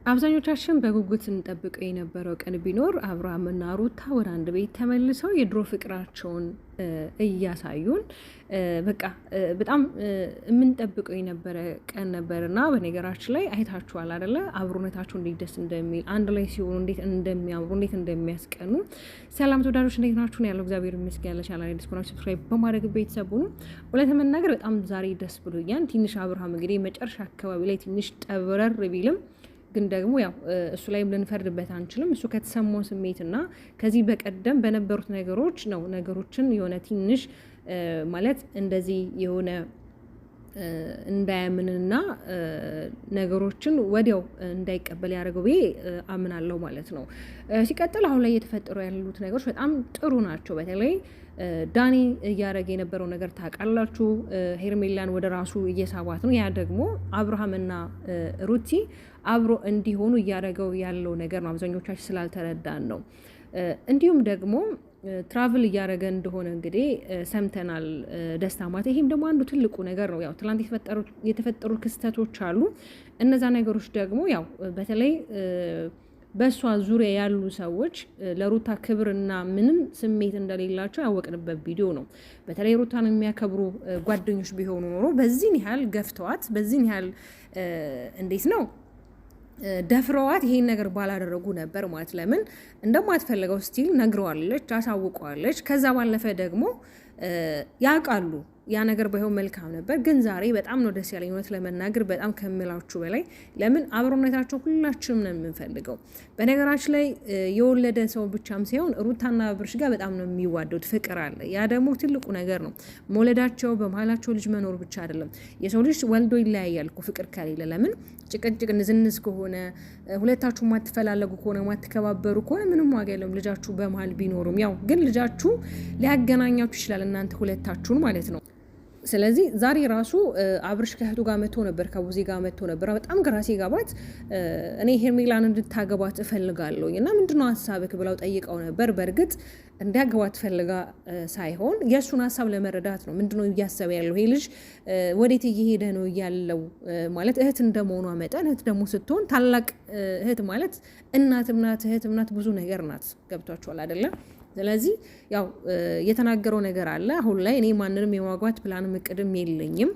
አብዛኞቻችን በጉጉት እንጠብቀው የነበረው ቀን ቢኖር አብርሃምና ሩታ ወደ አንድ ቤት ተመልሰው የድሮ ፍቅራቸውን እያሳዩን በቃ በጣም የምንጠብቀው የነበረ ቀን ነበርና በነገራችን ላይ አይታችኋል አይደለ? አብሮነታቸው እንዴት ደስ እንደሚል አንድ ላይ ሲሆኑ እንዴት እንደሚያምሩ እንዴት እንደሚያስቀኑ። ሰላም ተወዳጆች እንዴት ናችሁ? ነው ያለው። እግዚአብሔር ይመስገን። ለቻናሌ አዲስ ከሆናችሁ ሰብስክራይብ በማድረግ ቤተሰቡ ነው። እውነት ለመናገር በጣም ዛሬ ደስ ብሎኛል። ትንሽ አብርሃም እንግዲህ መጨረሻ አካባቢ ላይ ትንሽ ጠብረር ቢልም ግን ደግሞ ያው እሱ ላይም ልንፈርድበት አንችልም። እሱ ከተሰማው ስሜትና ከዚህ በቀደም በነበሩት ነገሮች ነው ነገሮችን የሆነ ትንሽ ማለት እንደዚህ የሆነ እንዳያምንና ነገሮችን ወዲያው እንዳይቀበል ያደርገው ብዬ አምናለሁ ማለት ነው። ሲቀጥል አሁን ላይ እየተፈጠሩ ያሉት ነገሮች በጣም ጥሩ ናቸው። በተለይ ዳኒ እያደረገ የነበረው ነገር ታውቃላችሁ፣ ሄርሜላን ወደ ራሱ እየሳባት ነው። ያ ደግሞ አብርሃምና ሩቲ አብሮ እንዲሆኑ እያደረገው ያለው ነገር ነው። አብዛኞቻችን ስላልተረዳን ነው። እንዲሁም ደግሞ ትራቭል እያደረገ እንደሆነ እንግዲህ ሰምተናል። ደስታ ማለት ይሄም ደግሞ አንዱ ትልቁ ነገር ነው። ያው ትላንት የተፈጠሩ ክስተቶች አሉ። እነዛ ነገሮች ደግሞ ያው በተለይ በእሷ ዙሪያ ያሉ ሰዎች ለሩታ ክብርና ምንም ስሜት እንደሌላቸው ያወቅንበት ቪዲዮ ነው። በተለይ ሩታን የሚያከብሩ ጓደኞች ቢሆኑ ኖሮ በዚህን ያህል ገፍተዋት በዚህን ያህል እንዴት ነው ደፍረዋት ይሄን ነገር ባላደረጉ ነበር ማለት። ለምን እንደማትፈልገው ስቲል ነግረዋለች፣ አሳውቀዋለች። ከዛ ባለፈ ደግሞ ያውቃሉ ያ ነገር ባይሆን መልካም ነበር። ግን ዛሬ በጣም ነው ደስ ያለኝ እውነት ለመናገር በጣም ከምላችሁ በላይ። ለምን አብሮነታቸው ሁላችንም ነው የምንፈልገው። በነገራችን ላይ የወለደ ሰው ብቻም ሳይሆን ሩታና አብርሽ ጋር በጣም ነው የሚዋደዱት፣ ፍቅር አለ። ያ ደግሞ ትልቁ ነገር ነው። መውለዳቸው በመሀላቸው ልጅ መኖር ብቻ አይደለም። የሰው ልጅ ወልዶ ይለያያል እኮ ፍቅር ከሌለ። ለምን ጭቅጭቅ ንዝንዝ ከሆነ ሁለታችሁ ማትፈላለጉ ከሆነ ማትከባበሩ ከሆነ ምንም ዋጋ የለውም ልጃችሁ በመሀል ቢኖሩም። ያው ግን ልጃችሁ ሊያገናኛችሁ ይችላል እናንተ ሁለታችሁን ማለት ነው። ስለዚህ ዛሬ ራሱ አብርሽ ከእህቱ ጋር መጥቶ ነበር፣ ከቡዜ ጋር መጥቶ ነበር። በጣም ግራ ሲገባት እኔ ሄርሜላን እንድታገባት እፈልጋለሁ እና ምንድነው ሀሳብክ ብለው ጠይቀው ነበር። በእርግጥ እንዲያገባት ፈልጋ ሳይሆን የእሱን ሀሳብ ለመረዳት ነው። ምንድነው እያሰበ ያለው ይሄ ልጅ ወዴት እየሄደ ነው ያለው ማለት። እህት እንደመሆኗ መጠን እህት ደግሞ ስትሆን ታላቅ እህት ማለት እናትም ናት፣ እህትም ናት፣ ብዙ ነገር ናት። ገብቷችኋል አይደለም? ስለዚህ ያው የተናገረው ነገር አለ። አሁን ላይ እኔ ማንንም የማግባት ፕላንም እቅድም የለኝም።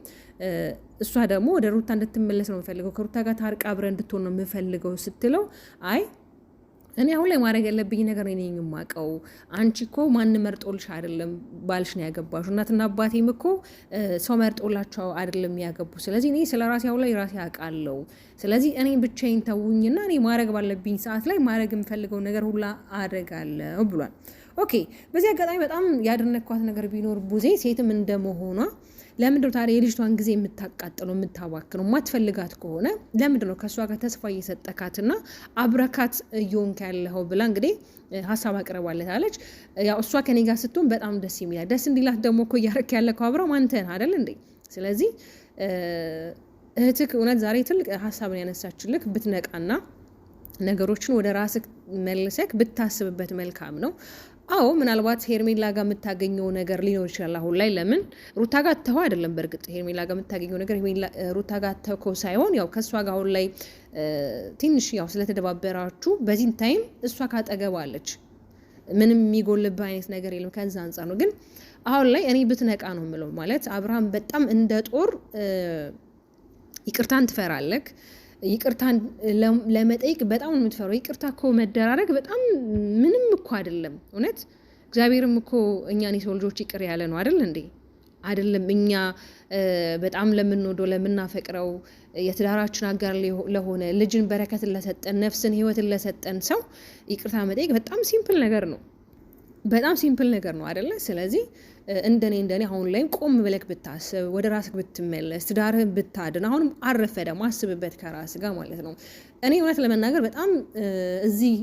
እሷ ደግሞ ወደ ሩታ እንድትመለስ ነው የምፈልገው፣ ከሩታ ጋር ታርቃ አብረን እንድትሆን ነው የምፈልገው ስትለው አይ እኔ አሁን ላይ ማድረግ ያለብኝ ነገር እኔ ነኝ የማውቀው። አንቺ እኮ ማንም መርጦልሽ አይደለም ባልሽ ነው ያገባሽው። እናትና አባቴም እኮ ሰው መርጦላቸው አይደለም ያገቡ። ስለዚህ እኔ ስለ ራሴ አሁን ላይ ራሴ አውቃለሁ። ስለዚህ እኔ ብቻዬን ተውኝና እኔ ማድረግ ባለብኝ ሰዓት ላይ ማድረግ የምፈልገው ነገር ሁላ አደርጋለሁ ብሏል። ኦኬ። በዚህ አጋጣሚ በጣም ያደነኳት ነገር ቢኖር ቡዜ ሴትም እንደመሆኗ ለምንድነው ታዲያ የልጅቷን ጊዜ የምታቃጥለው የምታባክነው? ማትፈልጋት ከሆነ ለምንድነው ከእሷ ጋር ተስፋ እየሰጠካትና አብረካት እየሆንክ ያለኸው ብላ እንግዲህ ሀሳብ አቅርባለታለች። ያው እሷ ከኔ ጋር ስትሆን በጣም ደስ የሚላል። ደስ እንዲላት ደግሞ እኮ እያረክ ያለከው አብረው አንተን አይደል እንዴ? ስለዚህ እህትክ እውነት ዛሬ ትልቅ ሀሳብን ያነሳችልክ ብትነቃና ነገሮችን ወደ ራስክ መልሰክ ብታስብበት መልካም ነው። አዎ ምናልባት ሄርሜላ ጋር የምታገኘው ነገር ሊኖር ይችላል አሁን ላይ። ለምን ሩታ ጋር ተው አይደለም። በእርግጥ ሄርሜላ ጋር የምታገኘው ነገር ሩታ ጋር ተኮ ሳይሆን ያው ከእሷ ጋር አሁን ላይ ትንሽ ያው ስለተደባበራችሁ በዚህ ታይም እሷ ካጠገባለች ምንም የሚጎልብህ አይነት ነገር የለም። ከዛ አንጻር ነው። ግን አሁን ላይ እኔ ብትነቃ ነው የምለው። ማለት አብርሃም በጣም እንደ ጦር ይቅርታን ትፈራለክ። ይቅርታን ለመጠየቅ በጣም ነው የምትፈራው። ይቅርታ እኮ መደራረግ በጣም ምንም እኮ አይደለም። እውነት እግዚአብሔርም እኮ እኛን የሰው ልጆች ይቅር ያለ ነው አይደል እንዴ? አይደለም እኛ በጣም ለምንወደው ለምናፈቅረው የትዳራችን አጋር ለሆነ ልጅን በረከትን ለሰጠን ነፍስን ህይወትን ለሰጠን ሰው ይቅርታ መጠየቅ በጣም ሲምፕል ነገር ነው። በጣም ሲምፕል ነገር ነው አይደለ? ስለዚህ እንደኔ አሁን ላይም ቆም ብለክ ብታስብ ወደ ራስክ ብትመለስ ትዳርህን ብታድን አሁንም አረፈደም አስብበት ከራስ ጋር ማለት ነው። እኔ እውነት ለመናገር በጣም እዚህ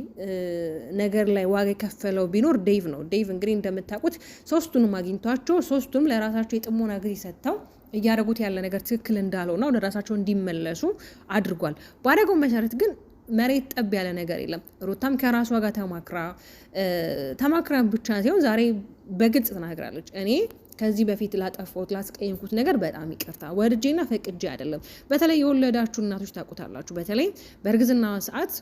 ነገር ላይ ዋጋ የከፈለው ቢኖር ዴቭ ነው። ዴቭ እንግዲህ እንደምታውቁት ሶስቱንም አግኝቷቸው ሶስቱንም ለራሳቸው የጥሞና ጊዜ ሰጥተው እያደረጉት ያለ ነገር ትክክል እንዳልሆነ ወደ ራሳቸው እንዲመለሱ አድርጓል። ባደረገው መሰረት ግን መሬት ጠብ ያለ ነገር የለም። ሩታም ከራሷ ጋር ተማክራ ብቻ ሲሆን ዛሬ በግልጽ ተናግራለች። እኔ ከዚህ በፊት ላጠፋሁት ላስቀየምኩት ነገር በጣም ይቅርታ፣ ወርጄና ፈቅጄ አይደለም። በተለይ የወለዳችሁ እናቶች ታውቁታላችሁ። በተለይ በእርግዝና ሰዓት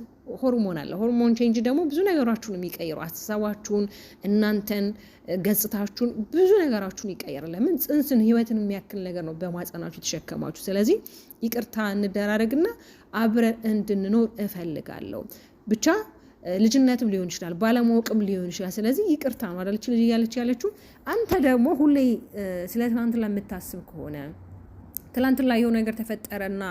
ሆርሞን አለ። ሆርሞን ቼንጅ ደግሞ ብዙ ነገራችሁን የሚቀይሩ አስተሳሰባችሁን፣ እናንተን፣ ገጽታችሁን፣ ብዙ ነገራችሁን ይቀይራል። ለምን ጽንስን ህይወትን የሚያክል ነገር ነው በማጸናችሁ የተሸከማችሁ። ስለዚህ ይቅርታ እንደራረግና አብረን እንድንኖር እፈልጋለሁ ብቻ ልጅነትም ሊሆን ይችላል፣ ባለማወቅም ሊሆን ይችላል። ስለዚህ ይቅርታ ነው አይደል ልጅ እያለች ያለችው። አንተ ደግሞ ሁሌ ስለ ትናንትና የምታስብ ከሆነ ትናንትና የሆነ ነገር ተፈጠረና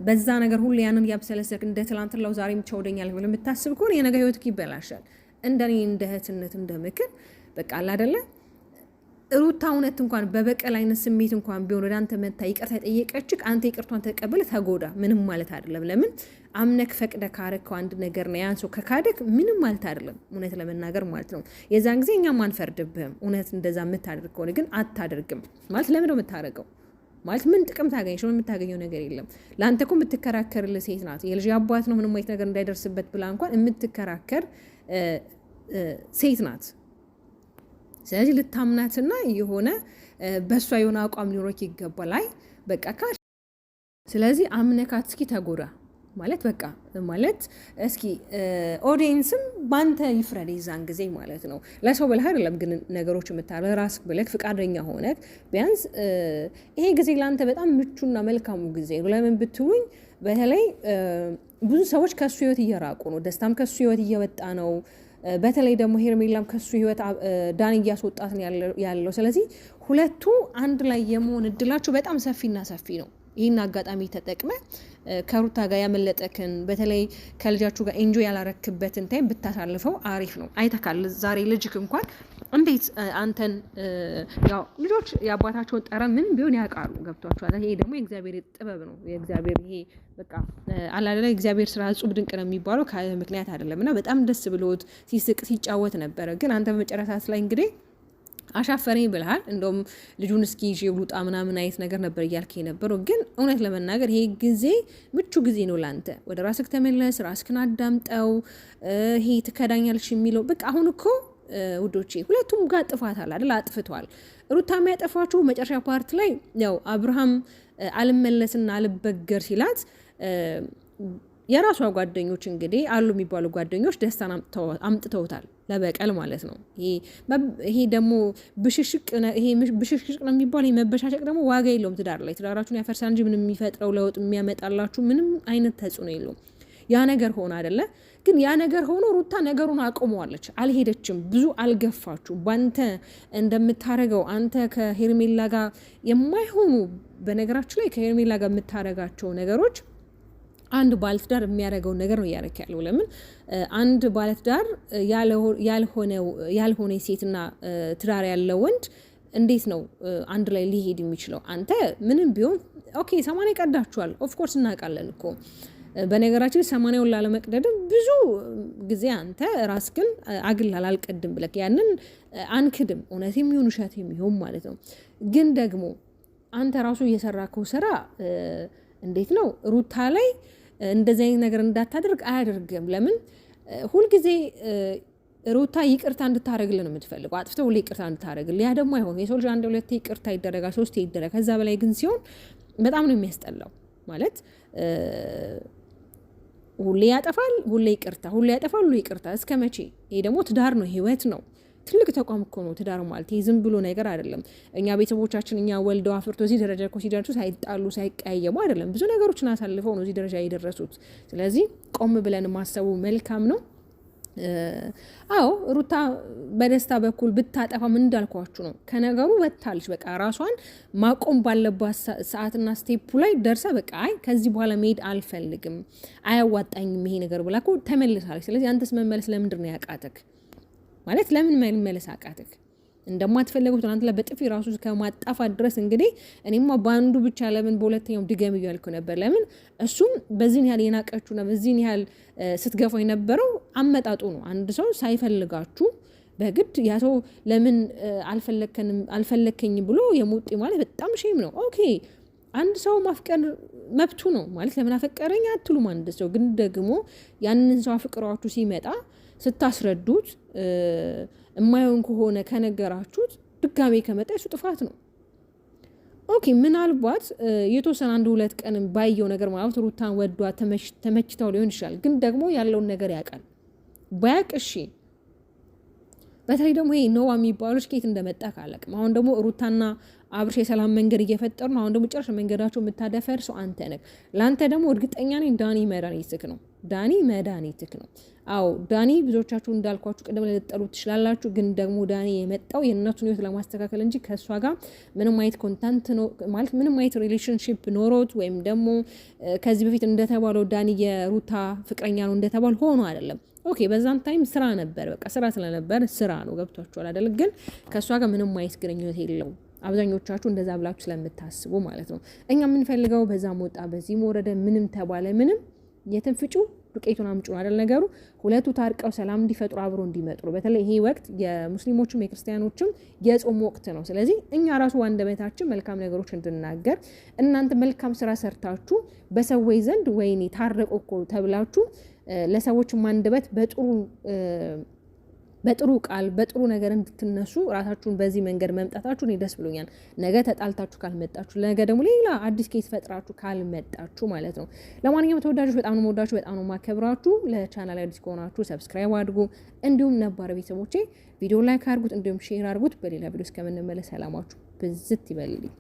በዛ ነገር ሁሌ ያንን ያብሰለሰልክ እንደ ትናንትናው ዛሬም ቸውደኛል ብለህ የምታስብ ከሆነ የነገ ህይወትክ ይበላሻል። እንደኔ እንደ እህትነት እንደምክር በቃ አላደለ ሩታ እውነት እንኳን በበቀል አይነት ስሜት እንኳን ቢሆን ወደ አንተ መታ ይቅርታ የጠየቀችክ አንተ ይቅርቷን ተቀበለ ተጎዳ ምንም ማለት አይደለም። ለምን አምነክ ፈቅደ ካረከው አንድ ነገር ነው። ያን ሰው ከካደክ ምንም ማለት አይደለም፣ እውነት ለመናገር ማለት ነው። የዛን ጊዜ እኛም አንፈርድብህም። እውነት እንደዛ የምታደርግ ከሆነ ግን አታደርግም ማለት ለምን ነው የምታደርገው? ማለት ምን ጥቅም ታገኝሽ? ነው የምታገኘው ነገር የለም። ለአንተ እኮ የምትከራከርልህ ሴት ናት። የልጅ አባት ነው ምንም አይነት ነገር እንዳይደርስበት ብላ እንኳን የምትከራከር ሴት ናት። ስለዚህ ልታምናትና የሆነ በእሷ የሆነ አቋም ሊኖረክ ይገባል። አይ በቃ ስለዚህ አምነካት እስኪ ተጎዳ ማለት በቃ ማለት እስኪ ኦዲየንስም ባንተ ይፍረድ የዛን ጊዜ ማለት ነው። ለሰው ብለህ አይደለም ግን ነገሮች የምታረግ ራስህ ብለህ ፍቃደኛ ሆነህ ቢያንስ ይሄ ጊዜ ለአንተ በጣም ምቹና መልካሙ ጊዜ ነው። ለምን ብትሉኝ በተለይ ብዙ ሰዎች ከሱ ህይወት እየራቁ ነው። ደስታም ከሱ ህይወት እየወጣ ነው። በተለይ ደግሞ ሄርሜላም ከሱ ህይወት ዳን እያስወጣት ያለው። ስለዚህ ሁለቱ አንድ ላይ የመሆን እድላቸው በጣም ሰፊና ሰፊ ነው። ይህን አጋጣሚ ተጠቅመ ከሩታ ጋር ያመለጠክን በተለይ ከልጃችሁ ጋር ኤንጆይ ያላረክበትን ታይም ብታሳልፈው አሪፍ ነው። አይተካል ዛሬ ልጅክ እንኳን እንዴት አንተን ያው ልጆች የአባታቸውን ጠረን ምን ቢሆን ያውቃሉ። ገብቷቸዋል። ይሄ ደግሞ የእግዚአብሔር ጥበብ ነው። የእግዚአብሔር ይሄ በቃ አላለ እግዚአብሔር ስራ እጹብ ድንቅ ነው የሚባለው ምክንያት አይደለም። እና በጣም ደስ ብሎት ሲስቅ ሲጫወት ነበረ። ግን አንተ በመጨረሻ ላይ እንግዲህ አሻፈረኝ ብልሃል። እንደውም ልጁን እስኪ ይዤ ልውጣ ምናምን አይነት ነገር ነበር እያልክ የነበረው። ግን እውነት ለመናገር ይሄ ጊዜ ምቹ ጊዜ ነው ላንተ። ወደ ራስክ ተመለስ፣ ራስክን አዳምጠው። ይሄ ትከዳኛለች የሚለው በቃ አሁን እኮ ውዶቼ ሁለቱም ጋር ጥፋት አለ አይደል? አጥፍቷል። ሩታ የሚያጠፋችሁ መጨረሻ ፓርት ላይ ያው አብርሃም አልመለስና አልበገር ሲላት የራሷ ጓደኞች እንግዲህ አሉ የሚባሉ ጓደኞች ደስታን አምጥተውታል ለበቀል ማለት ነው። ይሄ ደግሞ ብሽሽቅ ነው የሚባል መበሻሸቅ ደግሞ ዋጋ የለውም። ትዳር ላይ ትዳራችሁን ያፈርሳል እንጂ ምንም የሚፈጥረው ለውጥ የሚያመጣላችሁ ምንም አይነት ተጽዕኖ የለውም። ያ ነገር ሆነ አይደለ? ግን ያ ነገር ሆኖ ሩታ ነገሩን አቁመዋለች፣ አልሄደችም። ብዙ አልገፋችሁ። ባንተ እንደምታረገው አንተ ከሄርሜላ ጋር የማይሆኑ በነገራችሁ ላይ ከሄርሜላ ጋር የምታረጋቸው ነገሮች አንድ ባለትዳር የሚያደርገውን ነገር ነው እያደረክ ያለው። ለምን አንድ ባለትዳር ያልሆነ ሴትና ትዳር ያለው ወንድ እንዴት ነው አንድ ላይ ሊሄድ የሚችለው? አንተ ምንም ቢሆን ኦኬ 80 ቀዳችኋል። ኦፍኮርስ እናውቃለን እኮ በነገራችን 80ውን ላለመቅደድም ብዙ ጊዜ አንተ ራስህን አግላል አልቀድም ብለክ ያንን አንክድም። እውነት የሚሆን ውሸት የሚሆን ማለት ነው። ግን ደግሞ አንተ ራሱ እየሰራከው ስራ እንዴት ነው ሩታ ላይ እንደዚህ አይነት ነገር እንዳታደርግ አያደርግም። ለምን ሁልጊዜ ሩታ ይቅርታ እንድታረግልን ነው የምትፈልገው። አጥፍተው ሁሌ ይቅርታ እንድታረግልን። ያ ደግሞ አይሆንም። የሰው ልጅ አንድ ሁለቴ ይቅርታ ይደረጋል፣ ሶስቴ ይደረጋል። ከዛ በላይ ግን ሲሆን በጣም ነው የሚያስጠላው። ማለት ሁሌ ያጠፋል፣ ሁሌ ይቅርታ፣ ሁሌ ያጠፋል፣ ሁሌ ይቅርታ። እስከ መቼ? ይሄ ደግሞ ትዳር ነው፣ ህይወት ነው። ትልቅ ተቋም እኮ ነው ትዳር ማለት። ይሄ ዝም ብሎ ነገር አይደለም። እኛ ቤተሰቦቻችን እኛ ወልደው አፍርቶ እዚህ ደረጃ እኮ ሲደርሱ ሳይጣሉ ሳይቀያየሙ አይደለም፣ ብዙ ነገሮችን አሳልፈው ነው እዚህ ደረጃ የደረሱት። ስለዚህ ቆም ብለን ማሰቡ መልካም ነው። አዎ ሩታ በደስታ በኩል ብታጠፋ ምን እንዳልኳችሁ ነው። ከነገሩ ወጥታለች። በቃ ራሷን ማቆም ባለባት ሰዓትና ስቴፑ ላይ ደርሳ በቃ አይ ከዚህ በኋላ መሄድ አልፈልግም፣ አያዋጣኝም ይሄ ነገር ብላ እኮ ተመልሳለች። ስለዚህ አንተስ መመለስ ለምንድን ነው ያቃተክ? ማለት ለምን መመለስ አቃተክ? እንደማትፈልገው ትናንት ላይ በጥፊ ራሱ ከማጣፋት ድረስ እንግዲህ እኔማ በአንዱ ብቻ ለምን በሁለተኛው ድገም እያልኩ ነበር። ለምን እሱም በዚህን ያህል የናቀችውና በዚህን ያህል ስትገፋው የነበረው አመጣጡ ነው። አንድ ሰው ሳይፈልጋችሁ በግድ ያ ሰው ለምን አልፈለከኝም ብሎ የሙጤ ማለት በጣም ሼም ነው። ኦኬ አንድ ሰው ማፍቀር መብቱ ነው ማለት ለምን አፈቀረኝ አትሉም። አንድ ሰው ግን ደግሞ ያንን ሰው አፍቅሯችሁ ሲመጣ ስታስረዱት የማይሆን ከሆነ ከነገራችሁት ድጋሜ ከመጣ የሱ ጥፋት ነው። ኦኬ ምናልባት የተወሰነ 1-2 ቀን ባየው ነገር ማለት ሩታን ወዷ ተመችታው ሊሆን ይችላል። ግን ደግሞ ያለውን ነገር ያውቃል። ባያውቅ እሺ በተለይ ደግሞ ይሄ ኖዋ የሚባሉት ከየት እንደመጣ ካለቅም አሁን ደግሞ ሩታና አብርሽ የሰላም መንገድ እየፈጠሩ ነው። አሁን ደግሞ ጨርሽ መንገዳቸው የምታደፈርሰው አንተ ነህ። ለአንተ ደግሞ እርግጠኛ ነኝ ዳኒ መድኃኒትህ ነው። ዳኒ መድኃኒትህ ነው። አዎ ዳኒ ብዙዎቻችሁ እንዳልኳችሁ ቅድም ልትጠሉት ትችላላችሁ። ግን ደግሞ ዳኒ የመጣው የእነሱን ህይወት ለማስተካከል እንጂ ከእሷ ጋር ምንም አይነት ኮንታንት ማለት ምንም አይነት ሪሌሽንሽፕ ኖሮት ወይም ደግሞ ከዚህ በፊት እንደተባለው ዳኒ የሩታ ፍቅረኛ ነው እንደተባል ሆኖ አይደለም። ኦኬ በዛም ታይም ስራ ነበር። በቃ ስራ ስለነበር ስራ ነው። ገብቷችኋል አይደል? ግን ከእሷ ጋር ምንም አይነት ግንኙነት የለውም። አብዛኞቻችሁ እንደዛ ብላችሁ ስለምታስቡ ማለት ነው። እኛ የምንፈልገው በዛ መውጣ በዚህ መውረደ ምንም ተባለ ምንም የትን ፍጩ ዱቄቱን አምጩ አይደል ነገሩ። ሁለቱ ታርቀው ሰላም እንዲፈጥሩ አብሮ እንዲመጡ። በተለይ ይሄ ወቅት የሙስሊሞችም የክርስቲያኖችም የጾም ወቅት ነው። ስለዚህ እኛ ራሱ አንደበታችን መልካም ነገሮች እንድናገር እናንተ መልካም ስራ ሰርታችሁ በሰዎች ዘንድ ወይኔ ታረቁ እኮ ተብላችሁ ለሰዎች አንደበት በጥሩ ቃል በጥሩ ነገር እንድትነሱ ራሳችሁን በዚህ መንገድ መምጣታችሁ እኔ ደስ ብሎኛል። ነገ ተጣልታችሁ ካልመጣችሁ፣ ነገ ደግሞ ሌላ አዲስ ኬስ ፈጥራችሁ ካልመጣችሁ ማለት ነው። ለማንኛውም ተወዳጆች በጣም ነው የምወዳችሁ፣ በጣም ነው የማከብራችሁ። ለቻናል አዲስ ከሆናችሁ ሰብስክራይብ አድርጉ። እንዲሁም ነባር ቤተሰቦቼ ቪዲዮ ላይክ አድርጉት፣ እንዲሁም ሼር አድርጉት። በሌላ ቪዲዮ እስከምንመለስ ሰላማችሁ ብዝት ይበልልኝ።